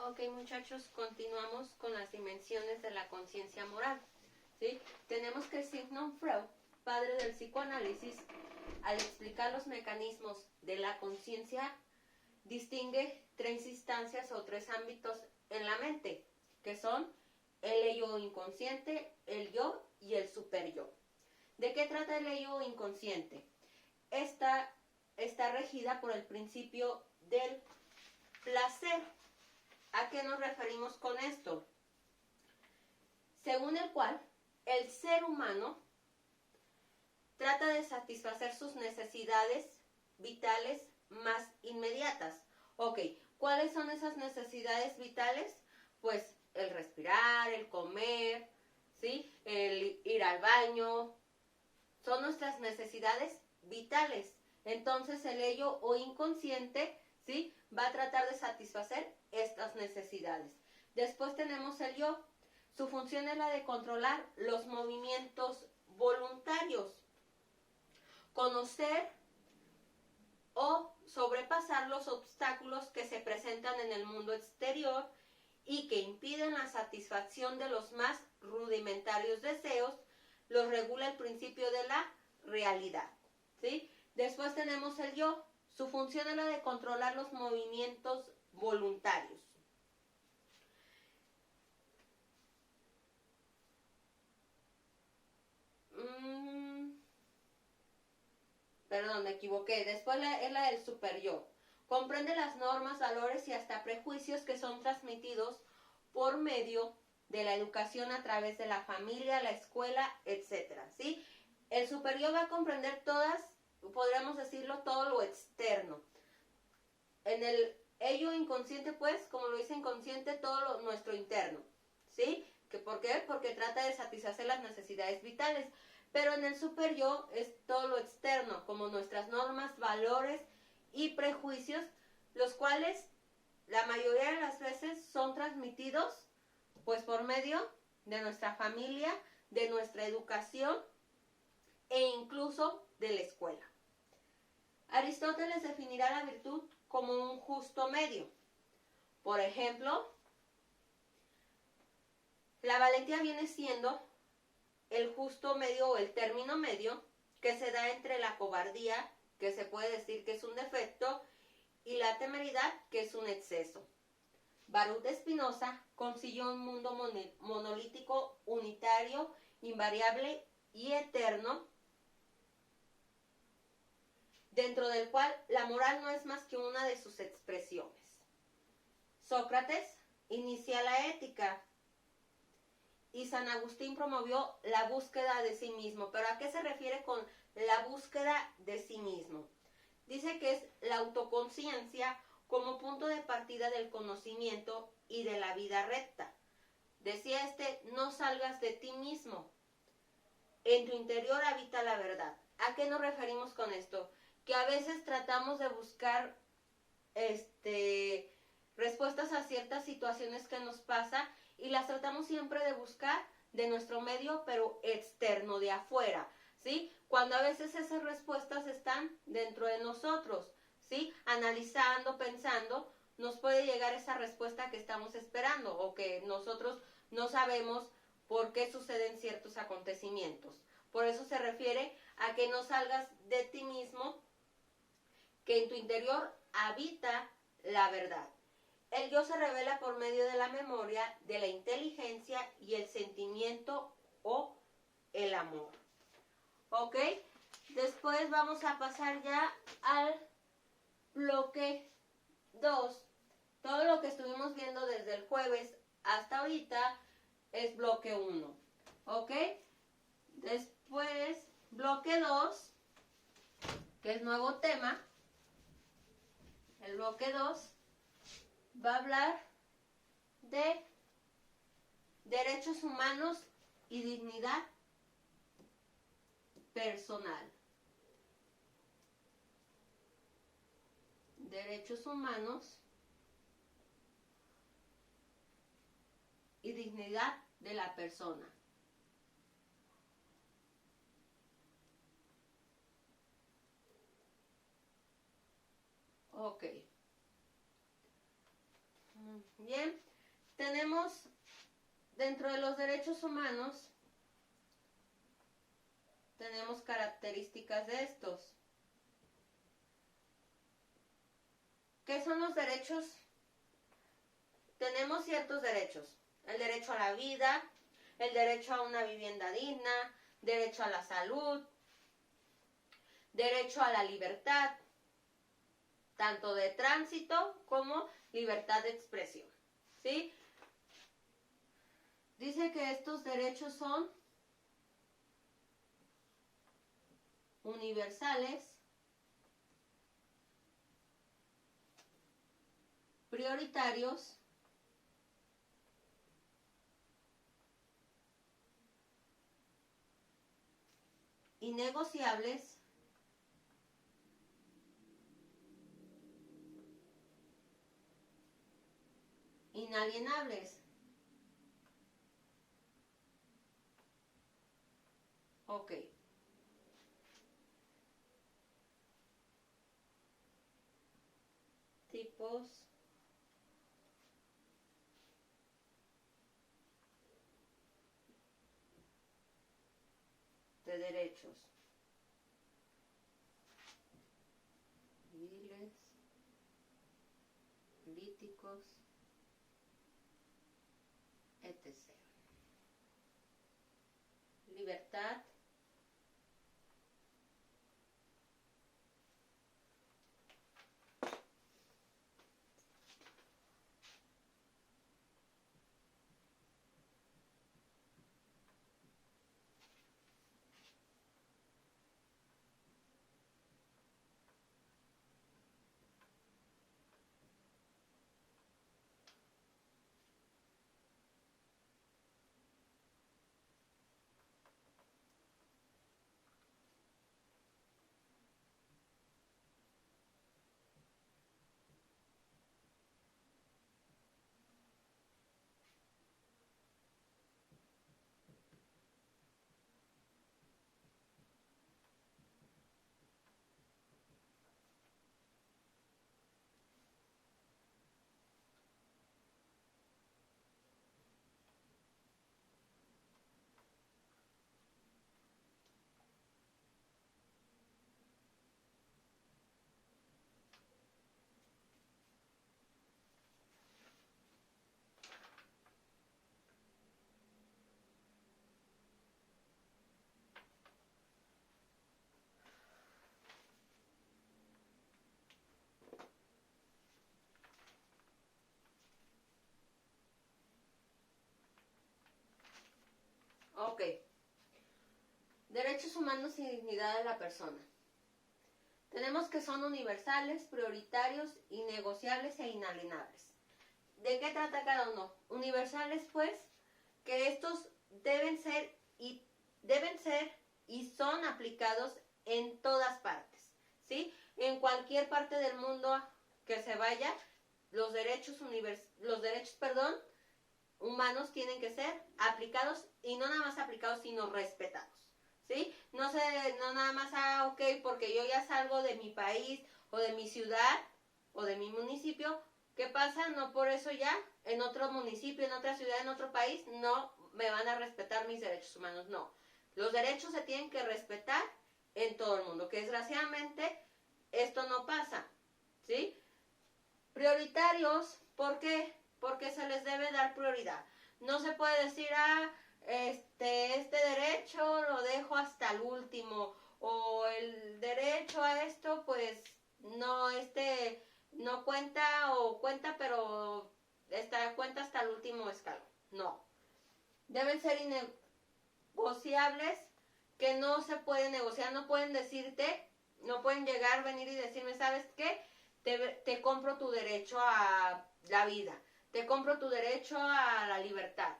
Ok, muchachos, continuamos con las dimensiones de la conciencia moral. ¿Sí? Tenemos que Sigmund Freud, padre del psicoanálisis, al explicar los mecanismos de la conciencia, distingue tres instancias o tres ámbitos en la mente, que son el ello inconsciente, el yo y el superyo. ¿De qué trata el ello inconsciente? Esta está regida por el principio del placer. ¿A qué nos referimos con esto? Según el cual el ser humano trata de satisfacer sus necesidades vitales más inmediatas. Ok, ¿cuáles son esas necesidades vitales? Pues el respirar, el comer, ¿sí? El ir al baño. Son nuestras necesidades vitales. Entonces el ello o inconsciente, ¿sí? Va a tratar de satisfacer estas necesidades. Después tenemos el yo. Su función es la de controlar los movimientos voluntarios, conocer o sobrepasar los obstáculos que se presentan en el mundo exterior y que impiden la satisfacción de los más rudimentarios deseos. Los regula el principio de la realidad, ¿sí? Después tenemos el yo. Su función es la de controlar los movimientos voluntarios. Perdón, me equivoqué. Después es la del superyo. Comprende las normas, valores y hasta prejuicios que son transmitidos por medio de la educación a través de la familia, la escuela, etc. ¿Sí? El superyo va a comprender todas, podríamos decirlo, todo lo externo. En el ello inconsciente, pues, como lo dice inconsciente, todo nuestro interno. ¿Sí? ¿Por qué? Porque trata de satisfacer las necesidades vitales. Pero en el superyo es todo lo externo, como nuestras normas, valores y prejuicios, los cuales la mayoría de las veces son transmitidos pues por medio de nuestra familia, de nuestra educación e incluso de la escuela. Aristóteles definirá la virtud como un justo medio. Por ejemplo, la valentía viene siendo el justo medio o el término medio que se da entre la cobardía, que se puede decir que es un defecto, y la temeridad, que es un exceso. Baruch de Spinoza consiguió un mundo monolítico, unitario, invariable y eterno, dentro del cual la moral no es más que una de sus expresiones. Sócrates inicia la ética y San Agustín promovió la búsqueda de sí mismo. ¿Pero a qué se refiere con la búsqueda de sí mismo? Dice que es la autoconciencia como punto de partida del conocimiento y de la vida recta. Decía no salgas de ti mismo. En tu interior habita la verdad. ¿A qué nos referimos con esto? Que a veces tratamos de buscar respuestas a ciertas situaciones que nos pasa y las tratamos siempre de buscar de nuestro medio, pero externo, de afuera, ¿sí? Cuando a veces esas respuestas están dentro de nosotros, ¿sí? Analizando, pensando, nos puede llegar esa respuesta que estamos esperando o que nosotros no sabemos por qué suceden ciertos acontecimientos. Por eso se refiere a que no salgas de ti mismo, que en tu interior habita la verdad. El yo se revela por medio de la memoria, de la inteligencia y el sentimiento o el amor. ¿Ok? Después vamos a pasar ya al bloque 2. Todo lo que estuvimos viendo desde el jueves hasta ahorita es bloque 1. ¿Ok? Después, bloque 2, que es nuevo tema. El bloque 2 va a hablar de derechos humanos y dignidad personal. Derechos humanos y dignidad de la persona. Ok. Bien, tenemos dentro de los derechos humanos, tenemos características de estos. ¿Qué son los derechos? Tenemos ciertos derechos. El derecho a la vida, el derecho a una vivienda digna, derecho a la salud, derecho a la libertad, tanto de tránsito como libertad de expresión. ¿Sí? Dice que estos derechos son universales, prioritarios, innegociables, inalienables. Ok. Tipos de derechos civiles, políticos, etc. Libertad, ok. Derechos humanos y dignidad de la persona. Tenemos que son universales, prioritarios, innegociables e inalienables. ¿De qué trata cada uno? Universales, pues, que estos deben ser y son aplicados en todas partes, ¿sí? En cualquier parte del mundo que se vaya, los derechos humanos tienen que ser aplicados, y no nada más aplicados, sino respetados, ¿sí? No nada más, ok, porque yo ya salgo de mi país o de mi ciudad o de mi municipio, ¿qué pasa? No por eso ya en otro municipio, en otra ciudad, en otro país, no me van a respetar mis derechos humanos, no. Los derechos se tienen que respetar en todo el mundo, que desgraciadamente esto no pasa, ¿sí? Prioritarios, ¿por qué? Porque se les debe dar prioridad. No se puede decir, este derecho lo dejo hasta el último, o el derecho a esto, pues, no, no cuenta, o cuenta, pero cuenta hasta el último escalón. No. Deben ser innegociables, que no se pueden negociar, no pueden decirte, no pueden llegar, venir y decirme, ¿sabes qué? Te compro tu derecho a la vida, te compro tu derecho a la libertad,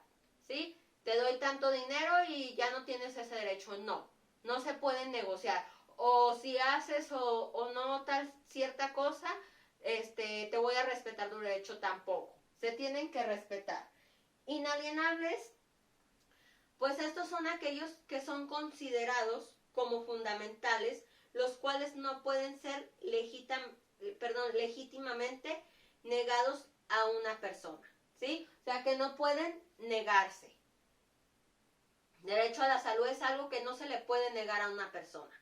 ¿sí? Te doy tanto dinero y ya no tienes ese derecho. No, no se pueden negociar. O si haces o no tal cierta cosa, te voy a respetar tu derecho tampoco. Se tienen que respetar. Inalienables, pues estos son aquellos que son considerados como fundamentales, los cuales no pueden ser legítimamente negados a una persona, ¿sí? O sea, que no pueden negarse. Derecho a la salud es algo que no se le puede negar a una persona.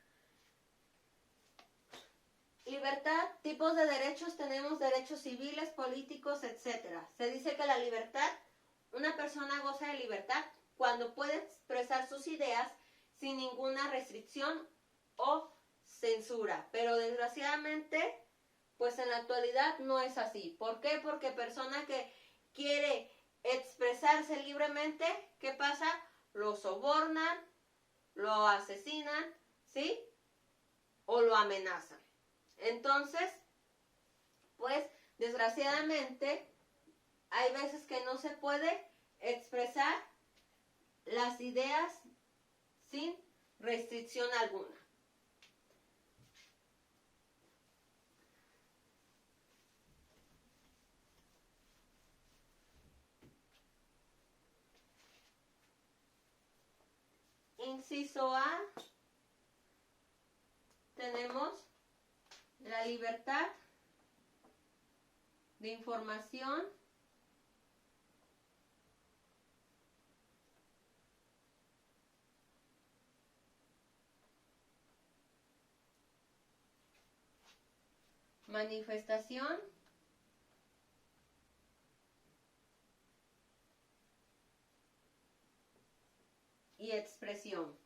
Libertad, tipos de derechos, tenemos derechos civiles, políticos, etc. Se dice que la libertad, una persona goza de libertad cuando puede expresar sus ideas sin ninguna restricción o censura. Pero desgraciadamente, pues en la actualidad no es así. ¿Por qué? Porque persona que quiere expresarse libremente, ¿qué pasa? Lo sobornan, lo asesinan, ¿sí? O lo amenazan. Entonces, pues desgraciadamente hay veces que no se puede expresar las ideas sin restricción alguna. Inciso A, tenemos la libertad de información, manifestación y expresión.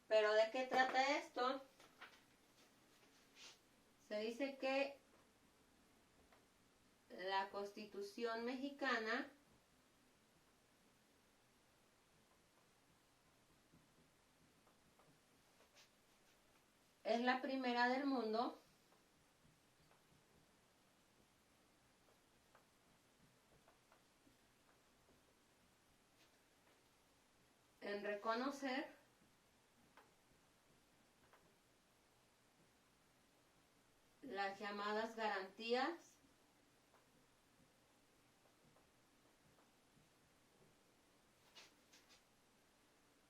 ¿Pero de qué trata esto? Se dice que la Constitución mexicana es la primera del mundo en reconocer las llamadas garantías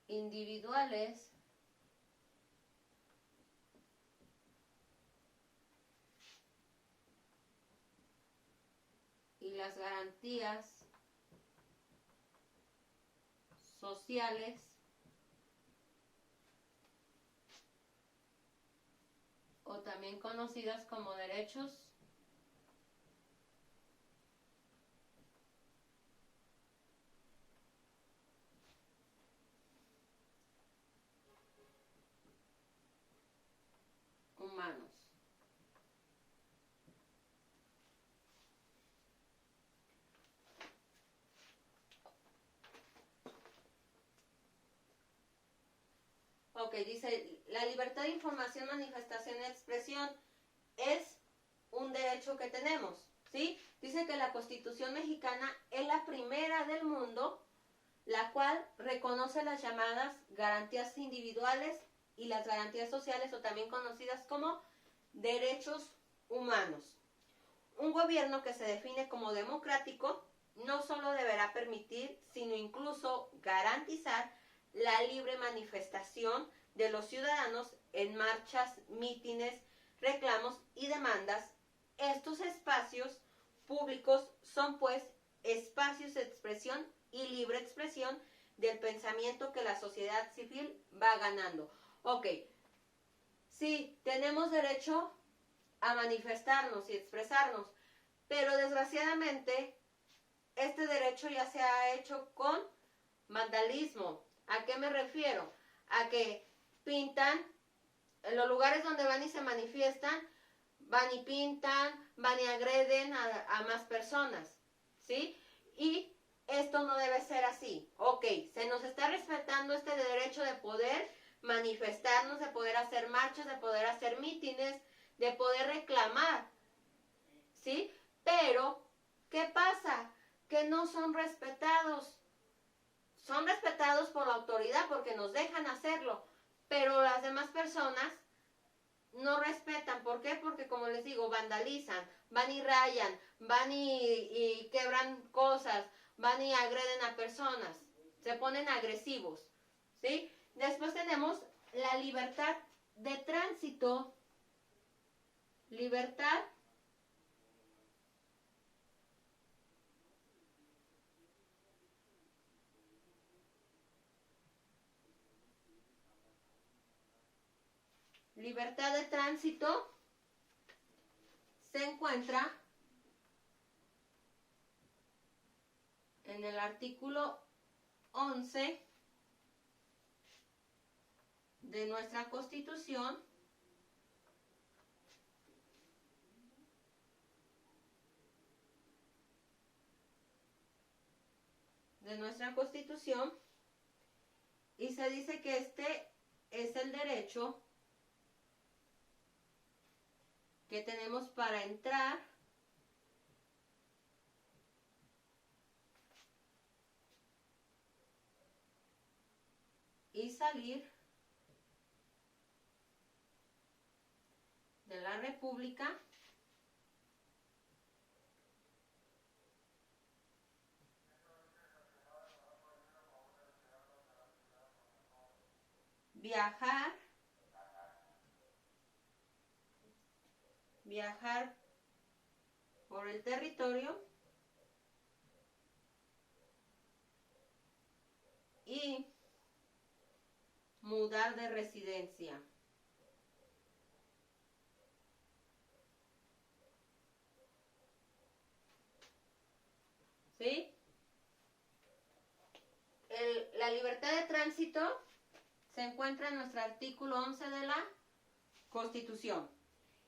individuales y las garantías sociales o también conocidas como derechos humanos. Ok, dice, la libertad de información, manifestación y expresión es un derecho que tenemos, ¿sí? Dice que la Constitución mexicana es la primera del mundo, la cual reconoce las llamadas garantías individuales y las garantías sociales, o también conocidas como derechos humanos. Un gobierno que se define como democrático no solo deberá permitir, sino incluso garantizar la libre manifestación de los ciudadanos en marchas, mítines, reclamos y demandas. Estos espacios públicos son pues espacios de expresión y libre expresión del pensamiento que la sociedad civil va ganando. Ok, sí, tenemos derecho a manifestarnos y expresarnos, pero desgraciadamente este derecho ya se ha hecho con vandalismo. ¿A qué me refiero? A que pintan en los lugares donde van y se manifiestan, van y pintan, van y agreden a más personas, ¿sí? Y esto no debe ser así. Ok, se nos está respetando este derecho de poder manifestarnos, de poder hacer marchas, de poder hacer mítines, de poder reclamar, ¿sí? Pero, ¿qué pasa? Que no son respetados. Son respetados por la autoridad porque nos dejan hacerlo, pero las demás personas no respetan. ¿Por qué? Porque, como les digo, vandalizan, van y rayan, van y quebran cosas, van y agreden a personas, se ponen agresivos, ¿sí? Después tenemos la libertad de tránsito, libertad de tránsito se encuentra en el artículo 11 de nuestra Constitución, y se dice que este es el derecho que tenemos para entrar y salir de la República viajar por el territorio y mudar de residencia. ¿Sí? La libertad de tránsito se encuentra en nuestro artículo 11 de la Constitución.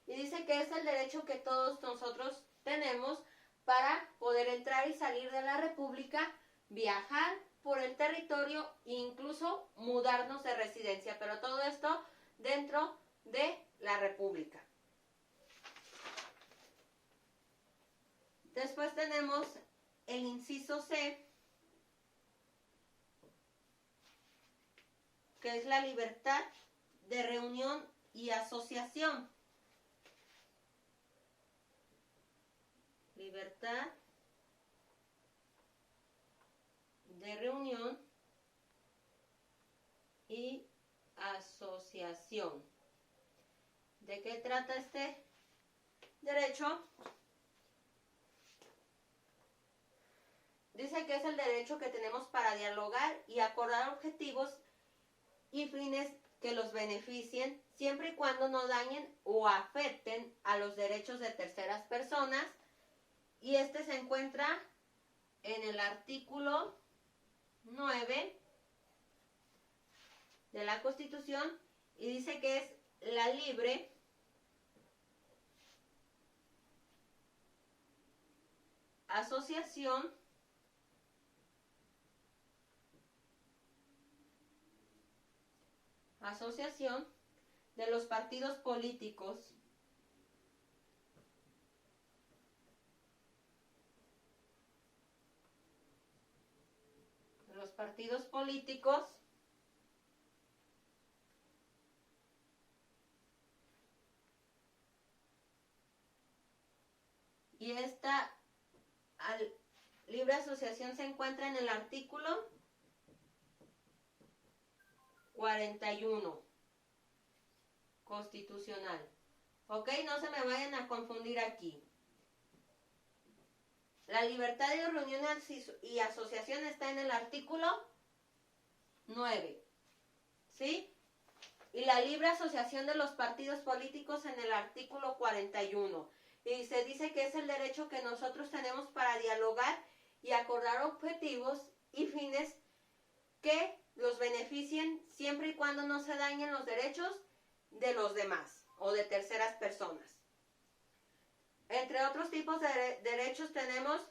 Y dice que es el derecho que todos nosotros tenemos para poder entrar y salir de la República, viajar por el territorio e incluso mudarnos de residencia. Pero todo esto dentro de la República. Después tenemos el inciso C, que es la libertad de reunión y asociación. Libertad de reunión y asociación. ¿De qué trata este derecho? Dice que es el derecho que tenemos para dialogar y acordar objetivos y fines que los beneficien, siempre y cuando no dañen o afecten a los derechos de terceras personas. Y este se encuentra en el artículo 9 de la Constitución y dice que es la libre asociación de los partidos políticos y esta libre asociación se encuentra en el artículo 41 constitucional. ¿Ok? No se me vayan a confundir aquí. La libertad de reunión y asociación está en el artículo 9. ¿Sí? Y la libre asociación de los partidos políticos en el artículo 41. Y se dice que es el derecho que nosotros tenemos para dialogar y acordar objetivos y fines que los beneficien siempre y cuando no se dañen los derechos de los demás o de terceras personas. Entre otros tipos de derechos tenemos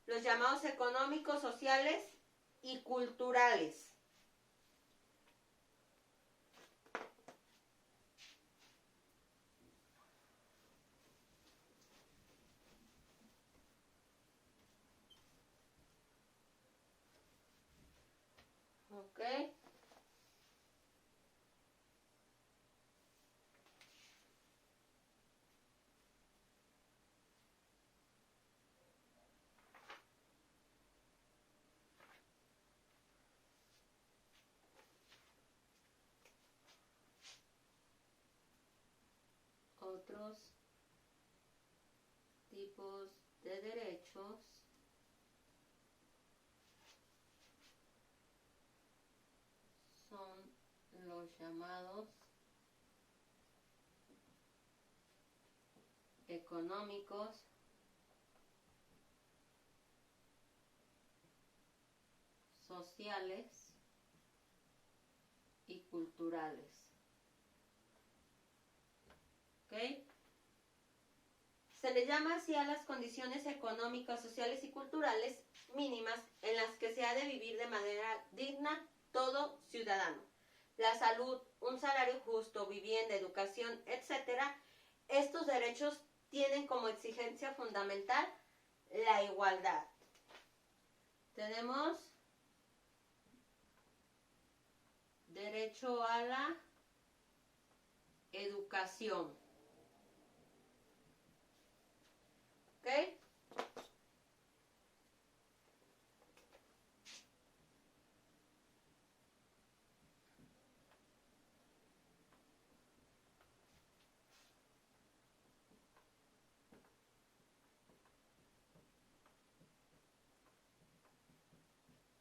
los llamados económicos, sociales y culturales. Ok. otros tipos de derechos son los llamados económicos, sociales y culturales. ¿Ok? Se le llama así a las condiciones económicas, sociales y culturales mínimas en las que se ha de vivir de manera digna todo ciudadano. La salud, un salario justo, vivienda, educación, etcétera. Estos derechos tienen como exigencia fundamental la igualdad. Tenemos derecho a la educación. ¿Ok?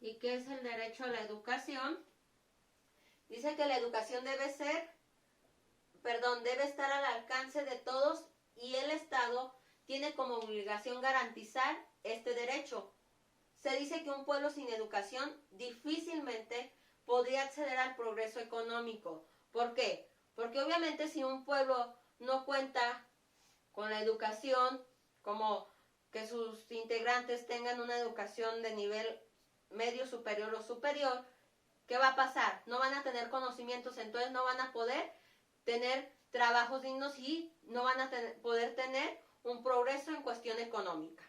¿Y qué es el derecho a la educación? Dice que la educación debe estar al alcance de todos y el Estado tiene como obligación garantizar este derecho. Se dice que un pueblo sin educación difícilmente podría acceder al progreso económico. ¿Por qué? Porque obviamente si un pueblo no cuenta con la educación, como que sus integrantes tengan una educación de nivel medio superior o superior, ¿qué va a pasar? No van a tener conocimientos, entonces no van a poder tener trabajos dignos y no van a poder tener un progreso en cuestión económica.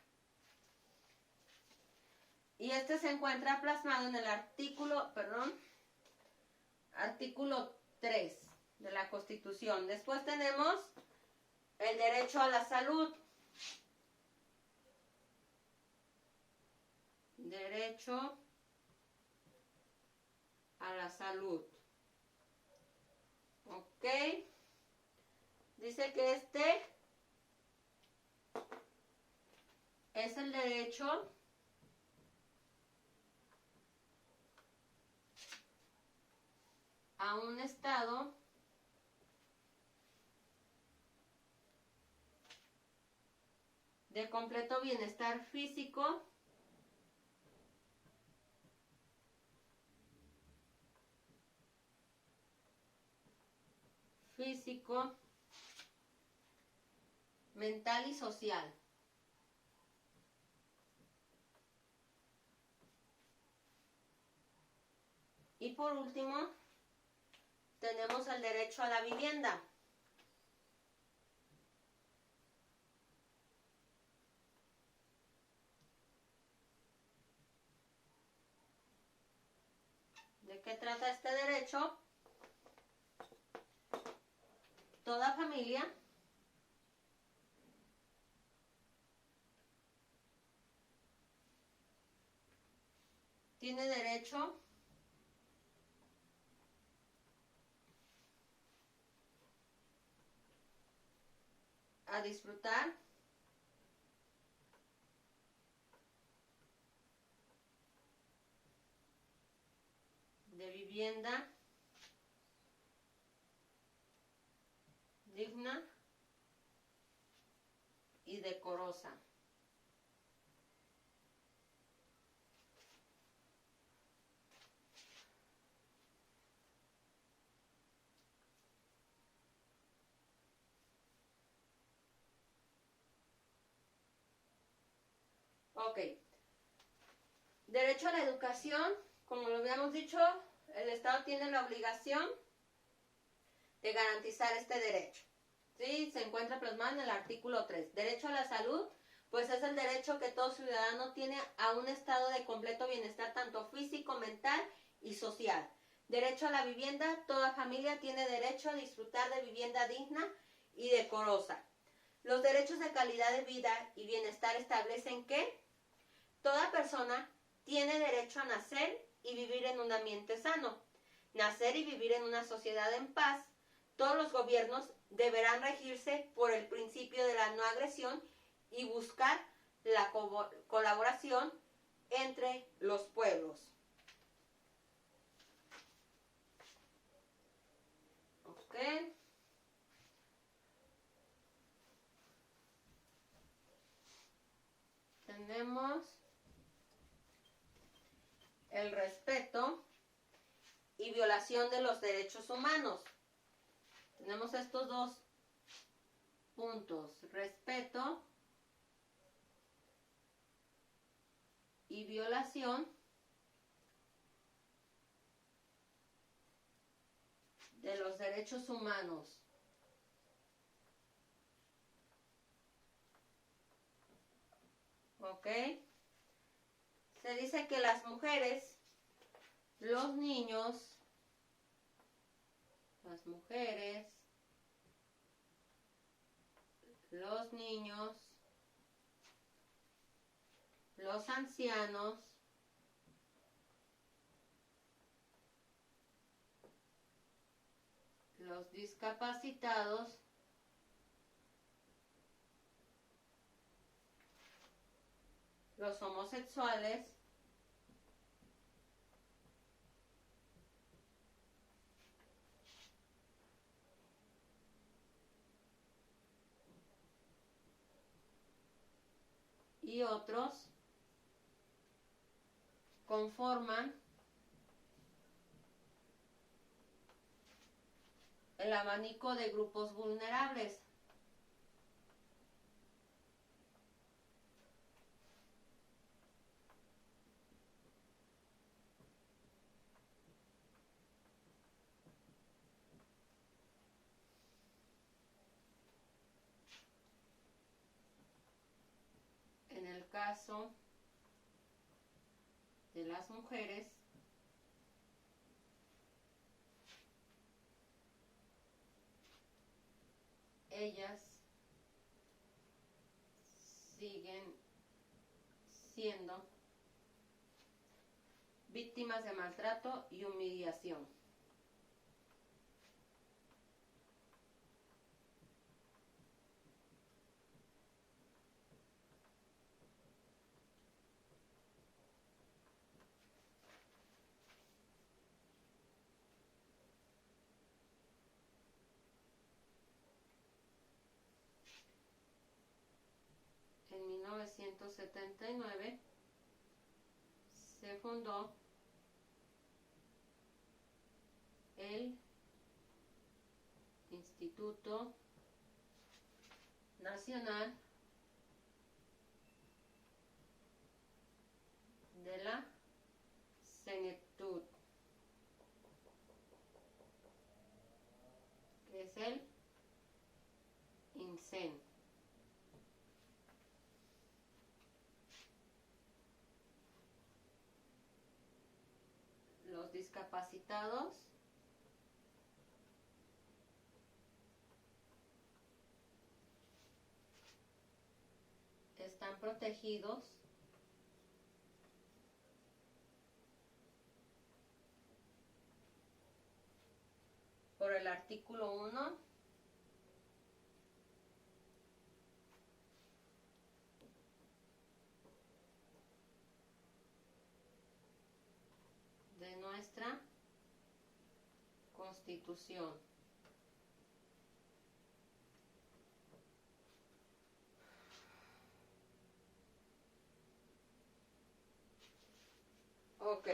Y este se encuentra plasmado en el artículo 3 de la Constitución. Después tenemos el derecho a la salud. Derecho a la salud. Ok. Dice que este es el derecho a un estado de completo bienestar físico, mental y social. Y por último, tenemos el derecho a la vivienda. ¿De qué trata este derecho? Toda familia tiene derecho a disfrutar de vivienda digna y decorosa. Ok. Derecho a la educación, como lo habíamos dicho, el Estado tiene la obligación de garantizar este derecho. ¿Sí? Se encuentra plasmado en el artículo 3. Derecho a la salud, pues es el derecho que todo ciudadano tiene a un estado de completo bienestar, tanto físico, mental y social. Derecho a la vivienda, toda familia tiene derecho a disfrutar de vivienda digna y decorosa. Los derechos de calidad de vida y bienestar establecen que toda persona tiene derecho a nacer y vivir en un ambiente sano, nacer y vivir en una sociedad en paz. Todos los gobiernos deberán regirse por el principio de la no agresión y buscar la colaboración entre los pueblos. ¿Ok? Tenemos el respeto y violación de los derechos humanos. Tenemos estos dos puntos: respeto y violación de los derechos humanos. ¿Ok? Se dice que las mujeres, los niños, los ancianos, los discapacitados, los homosexuales, y otros conforman el abanico de grupos vulnerables. En el caso de las mujeres, ellas siguen siendo víctimas de maltrato y humillación. En 1979 se fundó el Instituto Nacional de la Senectud, que es el INSEN. Los discapacitados están protegidos por el artículo 1 de nuestra Constitución. Ok.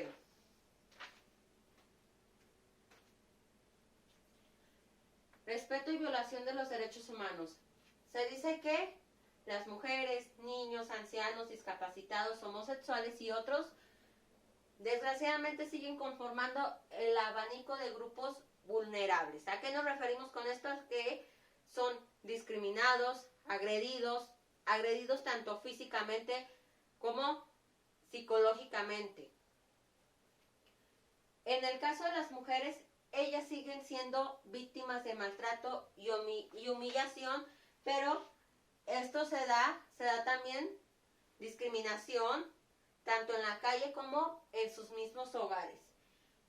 Respeto y violación de los derechos humanos. Se dice que las mujeres, niños, ancianos, discapacitados, homosexuales y otros, desgraciadamente siguen conformando el abanico de grupos vulnerables. ¿A qué nos referimos con esto? Que son discriminados, agredidos tanto físicamente como psicológicamente. En el caso de las mujeres, ellas siguen siendo víctimas de maltrato y humillación, pero esto se da también discriminación tanto en la calle como en sus mismos hogares.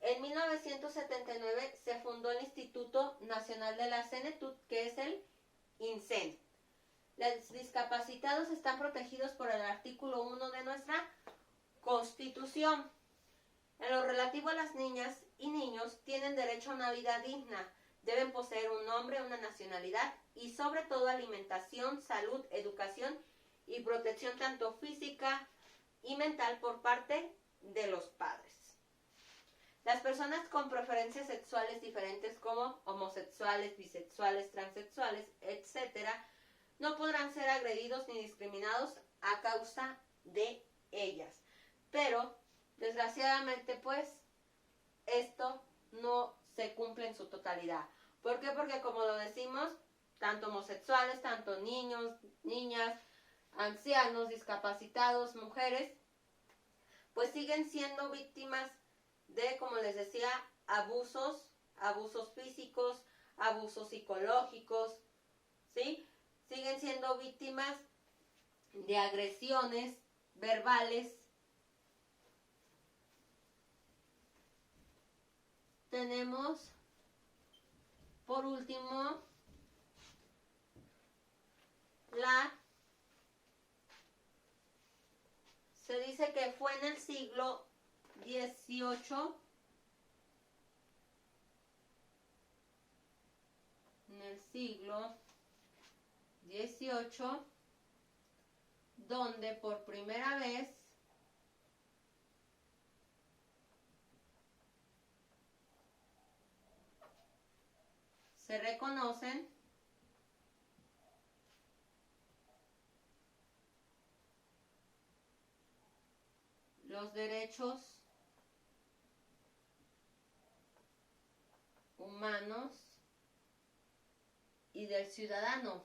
En 1979 se fundó el Instituto Nacional de la Senectud, que es el INSEN. Los discapacitados están protegidos por el artículo 1 de nuestra Constitución. En lo relativo a las niñas y niños, tienen derecho a una vida digna. Deben poseer un nombre, una nacionalidad y sobre todo alimentación, salud, educación y protección tanto física y mental por parte de los padres. Las personas con preferencias sexuales diferentes como homosexuales, bisexuales, transexuales, etc., no podrán ser agredidos ni discriminados a causa de ellas. Pero, desgraciadamente, pues, esto no se cumple en su totalidad. ¿Por qué? Porque, como lo decimos, tanto homosexuales, tanto niños, niñas, ancianos, discapacitados, mujeres, pues siguen siendo víctimas de, como les decía, abusos físicos, abusos psicológicos, ¿sí? Siguen siendo víctimas de agresiones verbales. Tenemos, por último, se dice que fue en el siglo XVIII, donde por primera vez se reconocen los derechos humanos y del ciudadano.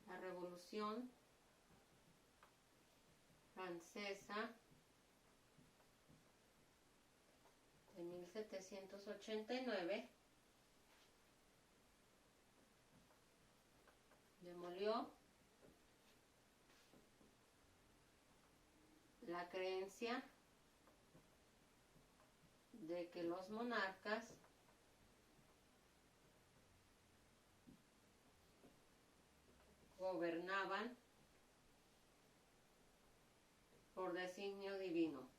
La Revolución Francesa de 1789 demolió la creencia de que los monarcas gobernaban por designio divino.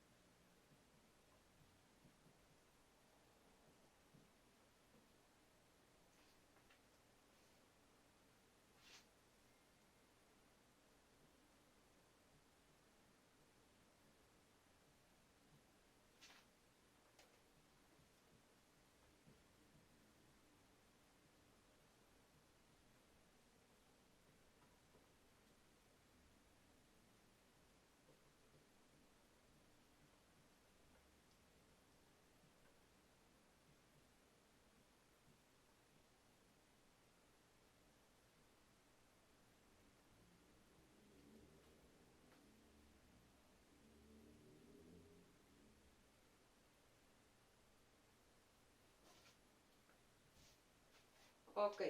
Ok.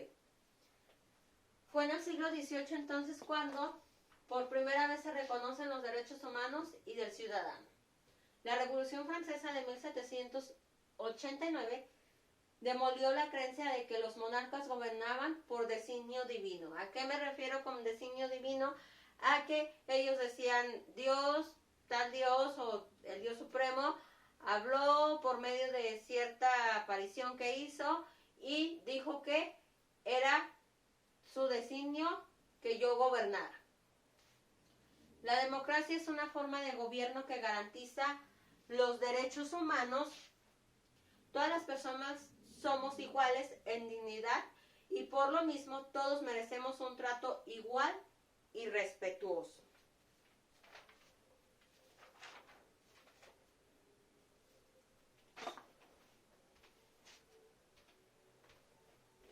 Fue en el siglo XVIII entonces cuando por primera vez se reconocen los derechos humanos y del ciudadano. La Revolución Francesa de 1789 demolió la creencia de que los monarcas gobernaban por designio divino. ¿A qué me refiero con designio divino? A que ellos decían Dios, tal Dios o el Dios Supremo habló por medio de cierta aparición que hizo y dijo que era su designio que yo gobernara. La democracia es una forma de gobierno que garantiza los derechos humanos. Todas las personas somos iguales en dignidad y por lo mismo todos merecemos un trato igual y respetuoso.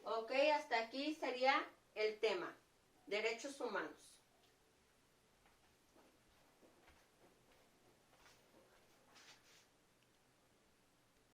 Ok, hasta aquí sería el tema, derechos humanos.